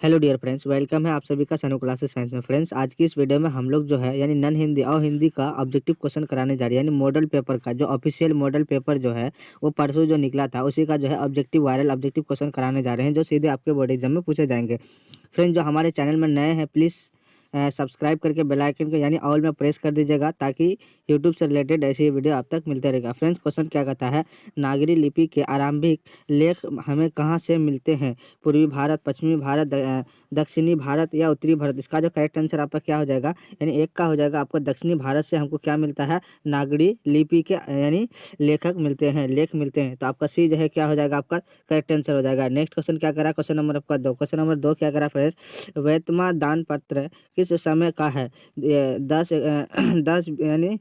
Hello dear friends, welcome है आप सभी का सनु क्लासेस साइंस में। फ्रेंड्स, आज की इस वीडियो में हम लोग जो है यानी नॉन हिंदी और हिंदी का ऑब्जेक्टिव क्वेश्चन कराने जा रहे हैं। यानी मॉडल पेपर का जो ऑफिशियल मॉडल पेपर जो है वो परसों जो निकला था उसी का जो है ऑब्जेक्टिव वायरल ऑब्जेक्टिव क्वेश्चन कराने जा रहे हैं, जो सीधे आपके बोर्ड एग्जाम में पूछे जाएंगे। फ्रेंड्स, जो हमारे चैनल में नए हैं प्लीज़ सब्सक्राइब करके बेल आइकन को यानी ऑल में प्रेस कर दीजिएगा, ताकि यूट्यूब से रिलेटेड ऐसी वीडियो आप तक मिलते रहेगा। फ्रेंड्स, क्वेश्चन क्या कहता है, नागरी लिपि के आरंभिक लेख हमें कहाँ से मिलते हैं? पूर्वी भारत, पश्चिमी भारत, दक्षिणी भारत या उत्तरी भारत? इसका जो करेक्ट आंसर आपका क्या हो जाएगा, यानी एक का हो जाएगा आपको दक्षिणी भारत से हमको क्या मिलता है, नागरी लिपि के यानी लेखक मिलते हैं, लेख मिलते हैं। तो आपका सी जो है क्या हो जाएगा, आपका करेक्ट आंसर हो जाएगा। नेक्स्ट क्वेश्चन क्या करा, क्वेश्चन नंबर आपका 2। क्वेश्चन नंबर 2 क्या करा फ्रेंड्स, वेतमा दान पत्र किस समय का है? 10 यानी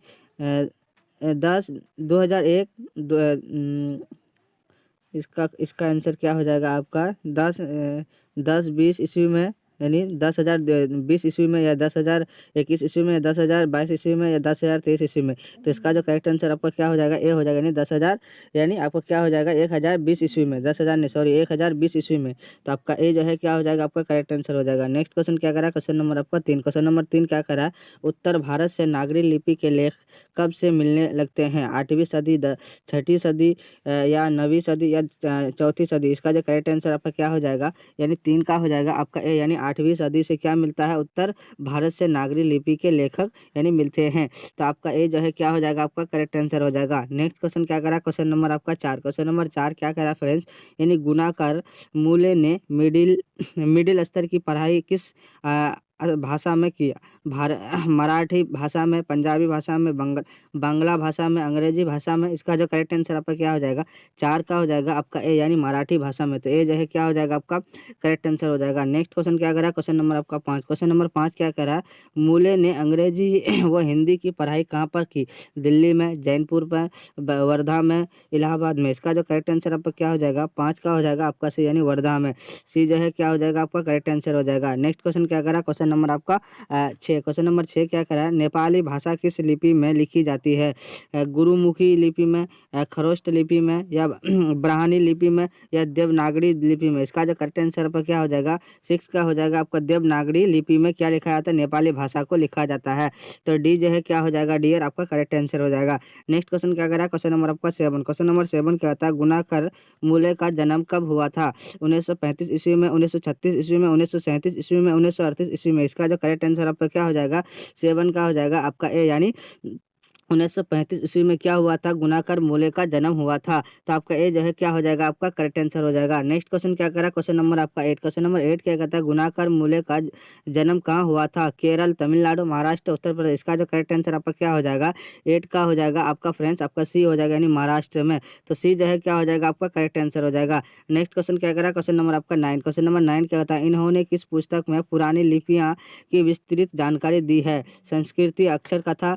10 2001 इसका आंसर क्या हो जाएगा आपका 10 20 ईस्वी में, यानी 10,020 ईस्वी में, या 10,021 ईस्वी में, या 10,022 ईस्वी में, या 10,023 ईस्वी में। तो इसका जो करेक्ट आंसर आपका क्या हो जाएगा, ए हो जाएगा। यानी 10,000 यानी आपको क्या हो जाएगा 1020 ईस्वी में, 10,000 नहीं सॉरी 1020 ईस्वी में। तो आपका ए जो है क्या हो जाएगा, आपका करेक्ट आंसर हो जाएगा। नेक्स्ट क्वेश्चन क्या करा, क्वेश्चन नंबर आपका 3। क्वेश्चन नंबर 3 क्या करा, उत्तर भारत से नागरी लिपि के लेख कब से मिलने लगते हैं? 8वीं सदी, 6ठी सदी, या 9वीं सदी, या 4थी सदी? इसका जो करेक्ट आंसर आपका क्या हो जाएगा, यानी 3 का हो जाएगा आपका ए, यानी 8वीं सदी से क्या मिलता है, उत्तर भारत से नागरी लिपि के लेखक यानी मिलते हैं। तो आपका ए जो है क्या हो जाएगा, आपका करेक्ट आंसर हो जाएगा। नेक्स्ट क्वेश्चन क्या करा, क्वेश्चन नंबर आपका 4। क्वेश्चन नंबर 4 क्या करा फ्रेंड्स, यानी गुणाकर मूले ने मिडिल स्तर की पढ़ाई किस भाषा में किया? मराठी भाषा में, पंजाबी भाषा में, बांग्ला भाषा में, अंग्रेजी भाषा में? इसका जो करेक्ट आंसर आपका क्या हो जाएगा, 4 का हो जाएगा आपका ए, यानी मराठी भाषा में। तो ए जो है क्या हो जाएगा, आपका करेक्ट आंसर हो जाएगा। नेक्स्ट क्वेश्चन क्या करा, क्वेश्चन नंबर आपका 5। क्वेश्चन नंबर 5 क्या करा, मूले ने अंग्रेजी व हिंदी की पढ़ाई कहाँ पर की? दिल्ली में, जैनपुर पर, वर्धा में, इलाहाबाद में? इसका जो करेक्ट आंसर आपका क्या हो जाएगा, 5 का हो जाएगा आपका सी, यानी वर्धा में। सी जो है क्या हो जाएगा, आपका करेक्ट आंसर हो जाएगा। नेक्स्ट क्वेश्चन क्या करा, क्वेश्चन नंबर आपका 6। क्वेश्चन नंबर 6 क्या करा, नेपाली भाषा किस लिपि में लिखी जाती है? गुरुमुखी लिपि में, खरोष्ट लिपि में, या ब्राह्मणी लिपि में, या देवनागरी लिपि में? इसका जो करेक्ट आंसर पर क्या हो जाएगा, 6 का हो जाएगा आपका देवनागरी लिपि में क्या लिखा जाता है, नेपाली भाषा को लिखा जाता है। तो डी जो है क्या हो जाएगा, डियर आपका करेक्ट आंसर हो जाएगा। नेक्स्ट क्वेश्चन क्या करा, क्वेश्चन नंबर आपका 7। क्वेश्चन नंबर 7 क्या होता है, गुणाकर मूले का जन्म कब हुआ था? 1935 ईस्वी में, 1936 ईस्वी में, 1937 ईस्वी में, 1938 ईस्वी में? इसका जो करेक्ट आंसर आपका क्या हो जाएगा, 7 का हो जाएगा आपका ए, यानी 1935 ईस्वी में क्या हुआ था, गुणाकर मूले का जन्म हुआ था। तो आपका ए जो है क्या हो जाएगा, आपका करेक्ट आंसर हो जाएगा। नेक्स्ट क्वेश्चन क्या करा, क्वेश्चन नंबर आपका 8। क्वेश्चन नंबर 8 क्या कहता है, गुणाकर मूले का जन्म कहाँ हुआ था? केरल, तमिलनाडु, महाराष्ट्र, उत्तर प्रदेश? इसका जो करेक्ट आंसर आपका क्या हो जाएगा, 8 का हो जाएगा आपका फ्रेंड्स, आपका सी हो जाएगा, यानी महाराष्ट्र में। तो सी जो है क्या हो जाएगा, आपका करेक्ट आंसर हो जाएगा। नेक्स्ट क्वेश्चन क्या करा, क्वेश्चन नंबर आपका 9। क्वेश्चन नंबर 9 क्या होता है, इन्होंने किस पुस्तक में पुरानी लिपियाँ की विस्तृत जानकारी दी है? संस्कृति, अक्षर कथा,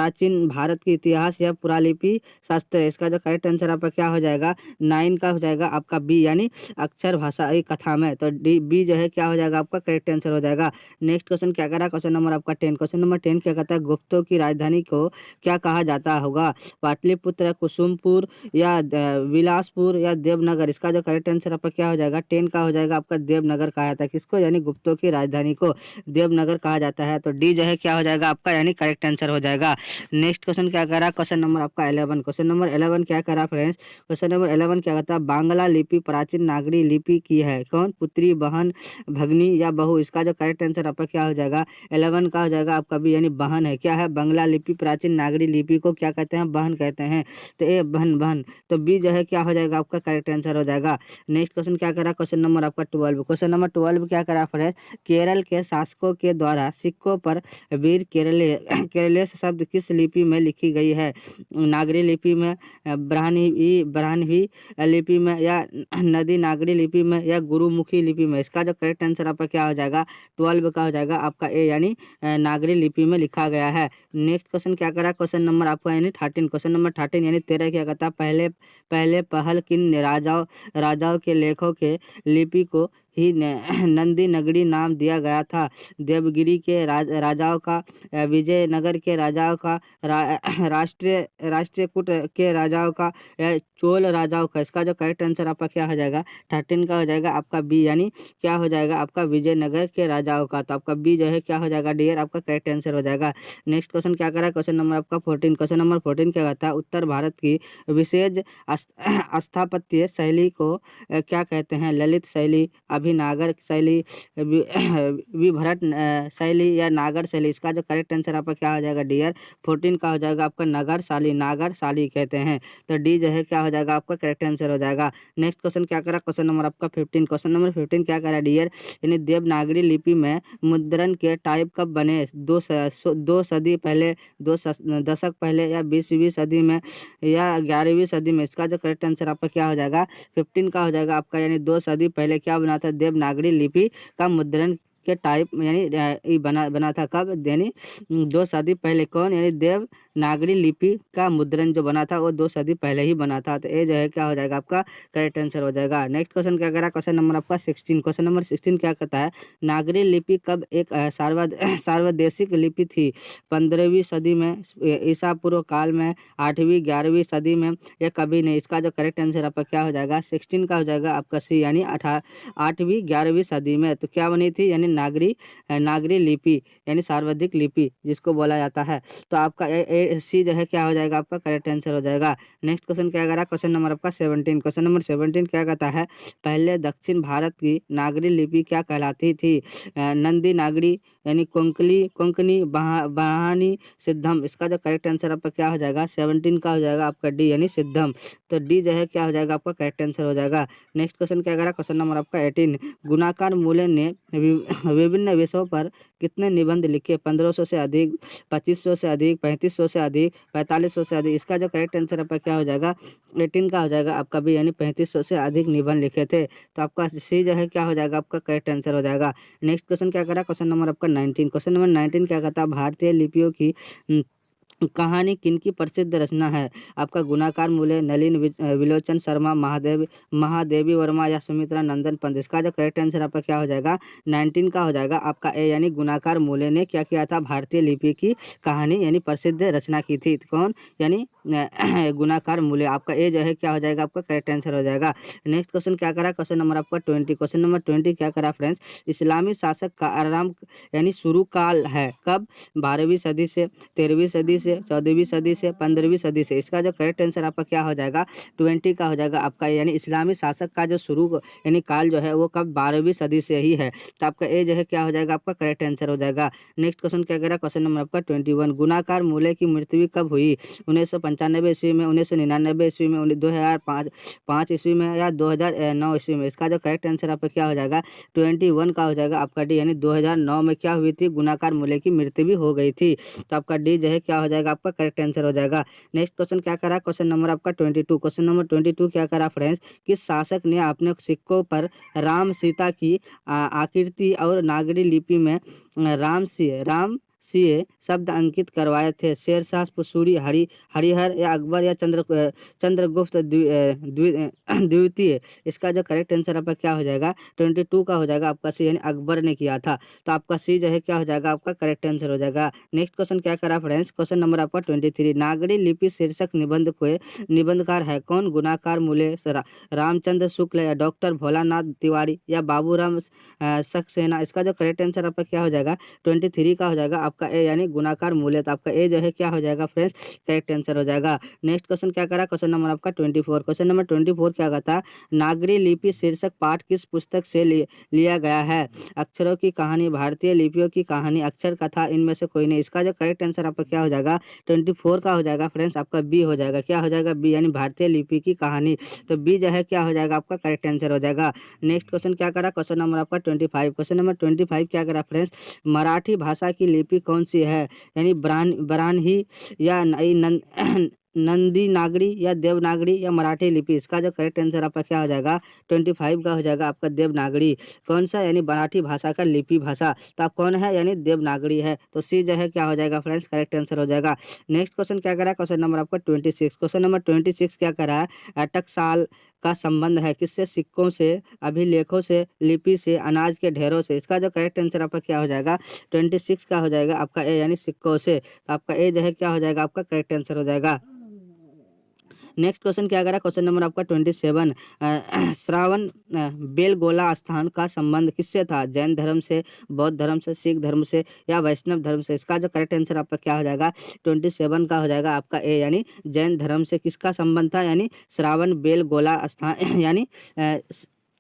प्राचीन भारत की इतिहास, या पुरालिपि शास्त्र? इसका जो करेक्ट आंसर आपका क्या हो जाएगा, 9 का हो जाएगा आपका बी, यानी अक्षर भाषा कथा में। तो डी बी जो है क्या हो जाएगा, आपका करेक्ट आंसर हो जाएगा। नेक्स्ट क्वेश्चन क्या करा, क्वेश्चन नंबर आपका 10। क्वेश्चन नंबर 10 क्या कहता है, गुप्तों की राजधानी को क्या कहा जाता होगा? पाटलिपुत्र, कुसुमपुर, या विलासपुर, या देवनगर? इसका जो करेक्ट आंसर आपका क्या हो जाएगा, 10 का हो जाएगा आपका देवनगर कहा जाता है। किसको, यानी गुप्तों की राजधानी को देवनगर कहा जाता है। तो डी जो है क्या हो जाएगा आपका, यानी करेक्ट आंसर हो जाएगा। नेक्स्ट क्वेश्चन क्या करा, क्वेश्चन नंबर आपका 11। क्वेश्चन नंबर 11 क्या करा फ्रेंड्स, क्वेश्चन नंबर 11 क्या कहता है, बांग्ला लिपि प्राचीन नागरी लिपि की है? कौन, पुत्री, बहन, भगनी, या बहू? इसका जो करेक्ट आंसर आपका क्या हो जाएगा, 11 का हो जाएगा आपका बी, यानी बहन है। क्या है, बांग्ला लिपि प्राचीन नागरी लिपि को क्या कहते हैं, बहन कहते हैं। तो ए बहन, बहन। तो बी जो है क्या हो जाएगा, आपका करेक्ट आंसर हो जाएगा। नेक्स्ट क्वेश्चन क्या करा, क्वेश्चन नंबर आपका 12। क्वेश्चन नंबर 12 क्या करा फ्रेंड्स, केरल के शासकों के द्वारा सिक्कों पर वीर केरलेस शब्द किस लिपि में लिखी गई है? नागरी लिपि में, ब्राह्मणी लिपि में, या नदी नागरी लिपि में, या गुरुमुखी लिपि में? इसका जो करेक्ट आंसर आपका क्या हो जाएगा, 12 का हो जाएगा आपका ए, यानी नागरी लिपि में लिखा गया है। नेक्स्ट क्वेश्चन क्या करा, क्वेश्चन नंबर आपका यानी 13। क्वेश्चन नंबर 13 यानी 13 क्या कहता है, पहले पहले पहल किन राजाओं के लेखों के लिपि को ही नंदी नगरी नाम दिया गया था। देवगिरी के राजाओं का, विजयनगर के राजाओं का, राष्ट्रकूट के राजाओं का, या चोल राजाओं का। इसका जो करेक्ट आंसर आपका क्या हो जाएगा 13 का हो जाएगा आपका बी, यानी क्या हो जाएगा आपका विजयनगर के राजाओं का। तो आपका बी जो है क्या हो जाएगा डियर आपका करेक्ट आंसर हो जाएगा। नेक्स्ट क्वेश्चन क्या करा, क्वेश्चन नंबर आपका 14। क्वेश्चन नंबर 14 क्या कहता है, उत्तर भारत की विशेष स्थापत्य शैली को क्या कहते हैं, ललित शैली, अभिनागर शैली, विभरत शैली या नागर शैली। इसका जो करेक्ट आंसर आपका क्या हो जाएगा डियर 14 का हो जाएगा आपका नगर शाली, नागर शाली कहते हैं। तो डी जो है क्या हो जाएगा आपका करेक्ट आंसर हो जाएगा। नेक्स्ट क्वेश्चन क्या करा, क्वेश्चन नंबर आपका 15। क्वेश्चन नंबर 15 क्या करा डियर, यानी देवनागरी लिपि में मुद्रण के टाइप कब बने, दो सदी पहले, दशक पहले, या 20वीं सदी में, या 11वीं सदी में। इसका जो करेक्ट आंसर आपका क्या हो जाएगा 15 का हो जाएगा आपका, यानी 2 सदी पहले क्या बना था, देवनागरी लिपि का मुद्रण के टाइप यानी बना था कब, यानी 2 सदी पहले। कौन, यानी देवनागरी लिपि का मुद्रण जो बना था वो 2 सदी पहले ही बना था। तो ये जो है क्या हो जाएगा आपका करेक्ट आंसर हो जाएगा। नेक्स्ट क्वेश्चन क्या करा, क्वेश्चन नंबर आपका 16। क्वेश्चन नंबर 16 क्या कहता है, नागरी लिपि कब एक सार्वदेशिक लिपि थी, 15वीं सदी में, ईसा पूर्व काल में, 8वीं 11वीं सदी में, या कभी नहीं। इसका जो करेक्ट आंसर आपका क्या हो जाएगा 16 का हो जाएगा आपका सी, यानी 8वीं 11वीं सदी में। तो क्या बनी थी, यानी नागरी लिपि, यानी सर्वाधिक लिपि जिसको बोला जाता है। तो आपका सी जो है क्या हो जाएगा आपका करेक्ट आंसर हो जाएगा। नेक्स्ट क्वेश्चन क्या करा, क्वेश्चन नंबर आपका 17। क्वेश्चन नंबर 17 क्या कहता है, पहले दक्षिण भारत की नागरी लिपि क्या कहलाती थी, नंदी नागरी, यानी कोंकणी, बहानी, सिद्धम। इसका जो करेक्ट आंसर आपका क्या हो जाएगा 17 का हो जाएगा आपका डी, यानी सिद्धम। तो डी जो है क्या हो जाएगा आपका करेक्ट आंसर हो जाएगा। नेक्स्ट क्वेश्चन क्या करा, क्वेश्चन नंबर आपका 18। गुणाकार मूल्य ने विभिन्न विषयों पर कितने निबंध लिखे, 1500 से अधिक, 2500 से अधिक, 3500 से अधिक, 4500 से अधिक। इसका जो करेक्ट आंसर आपका क्या हो जाएगा 18 का हो जाएगा आपका भी, यानी 3500 से अधिक निबंध लिखे थे। तो आपका सी जो है क्या हो जाएगा आपका करेक्ट आंसर हो जाएगा। नेक्स्ट क्वेश्चन क्या करा, क्वेश्चन नंबर आपका 19। क्वेश्चन नंबर 19 क्या कहता है, भारतीय लिपियों की कहानी किनकी प्रसिद्ध रचना है, आपका गुणाकार मूल्य, नलिन विलोचन शर्मा, महादेवी वर्मा, या सुमित्रा नंदन पंत। इसका जो करेक्ट आंसर आपका क्या हो जाएगा 19 का हो जाएगा आपका ए, यानी गुणाकार मूल्य ने क्या किया था, भारतीय लिपि की कहानी यानी प्रसिद्ध रचना की थी। कौन, यानी गुणाकार मूल्य। आपका ए जो है क्या हो जाएगा आपका करेक्ट आंसर हो जाएगा। नेक्स्ट क्वेश्चन क्या करा, क्वेश्चन नंबर आपका 20। क्वेश्चन नंबर 20 क्या करा फ्रेंड्स, इस्लामी शासक का आरंभ यानी शुरू काल है कब, 12वीं सदी से, 13वीं सदी से, 14वीं सदी से, 15वीं सदी से। इसका जो करेक्ट आंसर आपका क्या हो जाएगा 20 का हो जाएगा आपका, यानी इस्लामी शासक का जो शुरू यानी काल जो है वो कब 12वीं सदी से ही है। तो आपका ए जो है क्या हो जाएगा आपका करेक्ट आंसर हो जाएगा। नेक्स्ट क्वेश्चन क्या कह रहा है, क्वेश्चन नंबर आपका 21। गुणाकार मूल्य की मृत्यु कब हुई, 1995 ईस्वी में, 1999 ईस्वी में, 2005 ईस्वी में, या 2009 ईस्वी में। इसका जो करेक्ट आंसर आपका क्या हो जाएगा 21 का हो जाएगा आपका डी, यानी 2009 में क्या हुई थी, गुणाकार मूल्य की मृत्यु भी हो गई थी। तो आपका डी जो है क्या हो जाएगा आपका करेक्ट आंसर हो जाएगा। नेक्स्ट क्वेश्चन क्या करा, क्वेश्चन नंबर आपका 22। क्वेश्चन नंबर 22 क्या करा फ्रेंड्स, किस शासक ने अपने सिक्कों पर राम सीता की आकृति और नागरी लिपि में राम सिंह शब्द अंकित करवाए थे, शेरशाह सूरी, हरिहर, या अकबर, या चंद्रगुप्त द्वितीय। इसका जो करेक्ट आंसर आपका क्या हो जाएगा 22 का हो जाएगा आपका सी, यानी अकबर ने किया था। तो आपका सी जो है क्या हो जाएगा आपका करेक्ट आंसर हो जाएगा। नेक्स्ट क्वेश्चन क्या करा फ्रेंड्स, क्वेश्चन नंबर आपका 23। नागरी लिपि शीर्षक निबंध के निबंधकार है कौन, गुणाकार मूल्य रामचंद्र शुक्ल, या डॉक्टर भोलानाथ तिवारी, या बाबूराम सक्सेना। इसका जो करेक्ट आंसर आपका क्या हो जाएगा 23 का हो जाएगा आपका ए, यानी गुणाकार मूल्य। तो आपका ए जो है क्या हो जाएगा फ्रेंड्स करेक्ट आंसर हो जाएगा। नेक्स्ट क्वेश्चन क्या करा, क्वेश्चन नंबर आपका 24। क्वेश्चन नंबर 24 क्या कहता है, नागरी लिपि शीर्षक पाठ किस पुस्तक से लिया गया है, अक्षरों की कहानी, भारतीय लिपियों की कहानी, अक्षर कथा, इनमें से कोई नहीं। इसका जो करेक्ट आंसर आपका क्या हो जाएगा 24 का हो जाएगा फ्रेंड्स आपका बी हो जाएगा, क्या हो जाएगा बी, यानी भारतीय लिपि की कहानी। तो बी जो है क्या हो जाएगा आपका करेक्ट आंसर हो जाएगा। नेक्स्ट क्वेश्चन क्या करा, क्वेश्चन नंबर आपका 25। क्वेश्चन नंबर 25 क्या करा फ्रेंड्स, मराठी भाषा की लिपि कौन सी है, यानी ब्राह्मी, या नंदी नागरी, या देवनागरी, या मराठी लिपि। इसका जो करेक्ट आंसर आपका क्या हो जाएगा 25 का हो जाएगा आपका देवनागरी। कौन सा, यानी मराठी भाषा का लिपि भाषा। तो आप कौन है, यानी देवनागरी है। तो सी जो है क्या हो जाएगा फ्रेंड्स करेक्ट आंसर हो जाएगा। नेक्स्ट क्वेश्चन क्या करा, क्वेश्चन नंबर आपका 26। क्वेश्चन नंबर 26 क्या करा है, टकसाल का संबंध है किससे? सिक्कों से, अभिलेखों से, लिपि से, अनाज के ढेरों से। इसका जो करेक्ट आंसर आपका क्या हो जाएगा? 26 का हो जाएगा आपका ए, यानी सिक्कों से। तो आपका ए जो है क्या हो जाएगा? आपका करेक्ट आंसर हो जाएगा। नेक्स्ट क्वेश्चन क्या करा? क्वेश्चन नंबर आपका 27। श्रावण बेलगोला स्थान का संबंध किससे था? जैन धर्म से, बौद्ध धर्म से, सिख धर्म से या वैष्णव धर्म से? इसका जो करेक्ट आंसर आपका क्या हो जाएगा? 27 का हो जाएगा आपका ए, यानी जैन धर्म से किसका संबंध था? यानी श्रावण बेलगोला स्थान यानी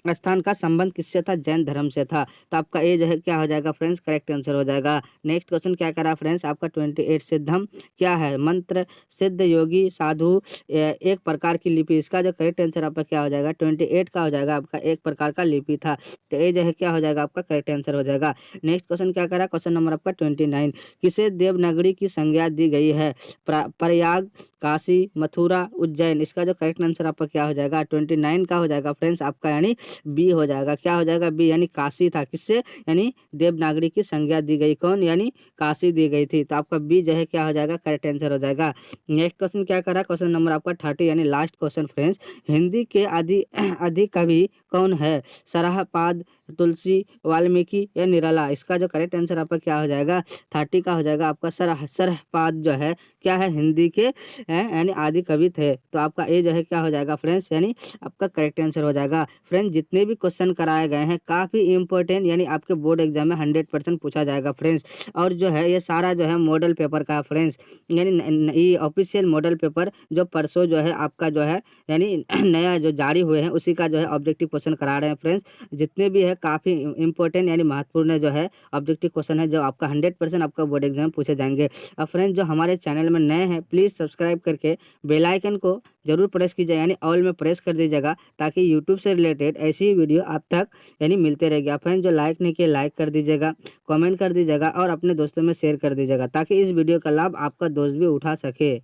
स्थान का संबंध किससे था? जैन धर्म से था। तो आपका ए जो है क्या हो जाएगा फ्रेंड्स? करेक्ट आंसर हो जाएगा। नेक्स्ट क्वेश्चन क्या करा फ्रेंड्स? आपका 28। सिद्धम क्या है? मंत्र, सिद्ध, योगी, साधु, एक प्रकार की लिपि। इसका जो करेक्ट आंसर आपका क्या हो जाएगा? 28 का हो जाएगा आपका एक प्रकार का लिपि था। तो ए जो है क्या हो जाएगा? आपका करेक्ट आंसर हो जाएगा। नेक्स्ट क्वेश्चन क्या करा? क्वेश्चन नंबर आपका 29। किसे देवनागरी की संज्ञा दी गई है? प्रयाग, काशी, मथुरा, उज्जैन। इसका जो करेक्ट आंसर आपका क्या हो जाएगा? 29 का हो जाएगा फ्रेंड्स आपका, यानी बी हो जाएगा। क्या हो जाएगा? बी, यानी काशी था। किससे? यानी देवनागरी की संज्ञा दी गई। कौन? यानी काशी दी गई थी। तो आपका बी जो है क्या हो जाएगा? करेक्ट आंसर हो जाएगा। नेक्स्ट क्वेश्चन क्या करा? क्वेश्चन नंबर आपका 30, यानी लास्ट क्वेश्चन फ्रेंड्स। हिंदी के आदि कवि कौन है? सरहपाद, तुलसी, वाल्मीकि या निराला? इसका जो करेक्ट आंसर आपका क्या हो जाएगा? 30 का हो जाएगा आपका सरहपाद जो है क्या है? हिंदी के यानी आदि कवि थे। तो आपका ए जो है क्या हो जाएगा फ्रेंड्स? यानी आपका करेक्ट आंसर हो जाएगा। फ्रेंड्स जितने भी क्वेश्चन कराए गए हैं काफ़ी इंपॉर्टेंट, यानी आपके बोर्ड एग्जाम में 100% पूछा जाएगा फ्रेंड्स। और जो है ये सारा जो है मॉडल पेपर का फ्रेंड्स, यानी ये ऑफिशियल मॉडल पेपर जो परसों जो है आपका जो है यानी नया जो जारी हुए हैं उसी का जो है ऑब्जेक्टिव क्वेश्चन करा रहे हैं फ्रेंड्स। जितने भी है काफ़ी इंपॉर्टेंट यानी महत्वपूर्ण जो है ऑब्जेक्टिव क्वेश्चन है जो आपका 100% आपका बोर्ड एग्जाम में पूछे जाएंगे। अब फ्रेंड्स जो हमारे चैनल में नए हैं प्लीज़ सब्सक्राइब करके बेल आइकन को जरूर प्रेस कीजिएगा, यानी ऑल में प्रेस कर दीजिएगा, ताकि यूट्यूब से रिलेटेड ऐसी वीडियो आप तक यानी मिलते रहेगी। फ्रेंड्स जो लाइक नहीं किए लाइक कर दीजिएगा, कमेंट कर दीजिएगा और अपने दोस्तों में शेयर कर दीजिएगा, ताकि इस वीडियो का लाभ आपका दोस्त भी उठा सके।